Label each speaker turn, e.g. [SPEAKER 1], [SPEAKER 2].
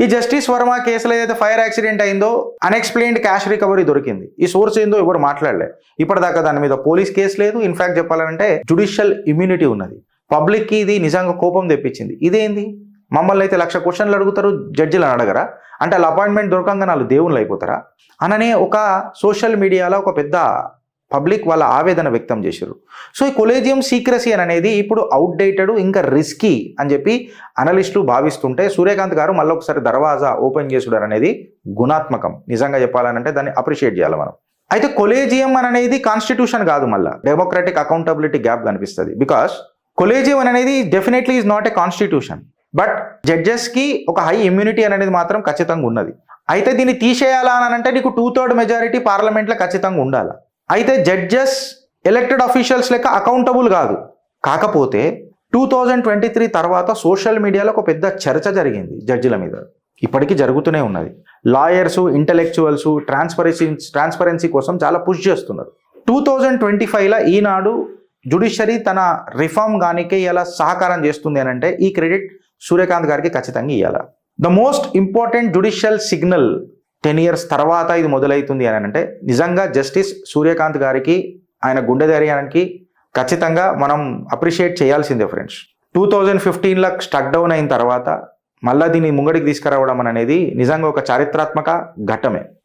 [SPEAKER 1] ఈ జస్టిస్ వర్మ కేసులో ఏదైతే ఫైర్ యాక్సిడెంట్ అయిందో అన్ఎక్స్ప్లెయిన్డ్ క్యాష్ రికవరీ దొరికింది. ఈ సోర్స్ ఏందో ఎవరు మాట్లాడలే. ఇప్పటిదాకా దాని మీద పోలీస్ కేసు లేదు. ఇన్ఫాక్ట్ చెప్పాలంటే జుడిషియల్ ఇమ్యూనిటీ ఉన్నది. పబ్లిక్కి ఇది నిజంగా కోపం తెప్పించింది. ఇదేంది, మమ్మల్ని అయితే 1,00,000 క్వశ్చన్లు అడుగుతారు, జడ్జిలను అడగరా? అంటే వాళ్ళ అపాయింట్మెంట్ దొరకంగా వాళ్ళు దేవుళ్ళు అయిపోతారా అననే ఒక సోషల్ మీడియాలో ఒక పెద్ద పబ్లిక్ వాళ్ళ ఆవేదన వ్యక్తం చేశారు. సో ఈ కొలేజియం సీక్రసీ అనేది ఇప్పుడు అవుట్డేటెడ్, ఇంకా రిస్కీ అని చెప్పి అనలిస్టులు భావిస్తుంటే సూర్యకాంత్ గారు మళ్ళీ ఒకసారి దర్వాజా ఓపెన్ చేసుడు అనేది గుణాత్మకం. నిజంగా చెప్పాలంటే దాన్ని అప్రిషియేట్ చేయాలి మనం. అయితే కొలేజియం అనేది కాన్స్టిట్యూషన్ కాదు, మళ్ళీ డెమోక్రటిక్ అకౌంటబిలిటీ గ్యాప్ కనిపిస్తుంది. బికాస్ కొలేజియం అనేది definitely is not a constitution, but జడ్జెస్కి ఒక హై ఇమ్యూనిటీ అనేది మాత్రం ఖచ్చితంగా ఉన్నది. అయితే దీన్ని తీసేయాలా అని అంటే నీకు 2/3 మెజారిటీ పార్లమెంట్లో ఖచ్చితంగా ఉండాలి. అయితే జడ్జెస్ ఎలక్టెడ్ అఫీషియల్స్ లెక్క అకౌంటబుల్ కాదు. కాకపోతే 2023 తర్వాత సోషల్ మీడియాలో ఒక పెద్ద జరిగింది జడ్జిల మీద, ఇప్పటికీ జరుగుతూనే ఉన్నది. లాయర్స్, ఇంటలెక్చువల్స్ ట్రాన్స్పరెన్సీ కోసం చాలా పుష్ చేస్తున్నారు. 2025లో ఈనాడు జుడిషియరీ తన రిఫార్మ్ గానికి ఇలా సహకారం చేస్తుంది అని అంటే ఈ క్రెడిట్ సూర్యకాంత్ గారికి ఖచ్చితంగా ఇవ్వాలి. The most important judicial signal 10 years తర్వాత ఇది మొదలవుతుంది అని అంటే నిజంగా జస్టిస్ సూర్యకాంత్ గారికి, ఆయన గుండె ధైర్యానికి ఖచ్చితంగా మనం అప్రిషియేట్ చేయాల్సిందే ఫ్రెండ్స్. 2015లో స్టక్ డౌన్ అయిన తర్వాత మళ్ళీ దీన్ని ముంగడికి తీసుకురావడం అనేది నిజంగా ఒక చారిత్రాత్మక ఘట్టమే.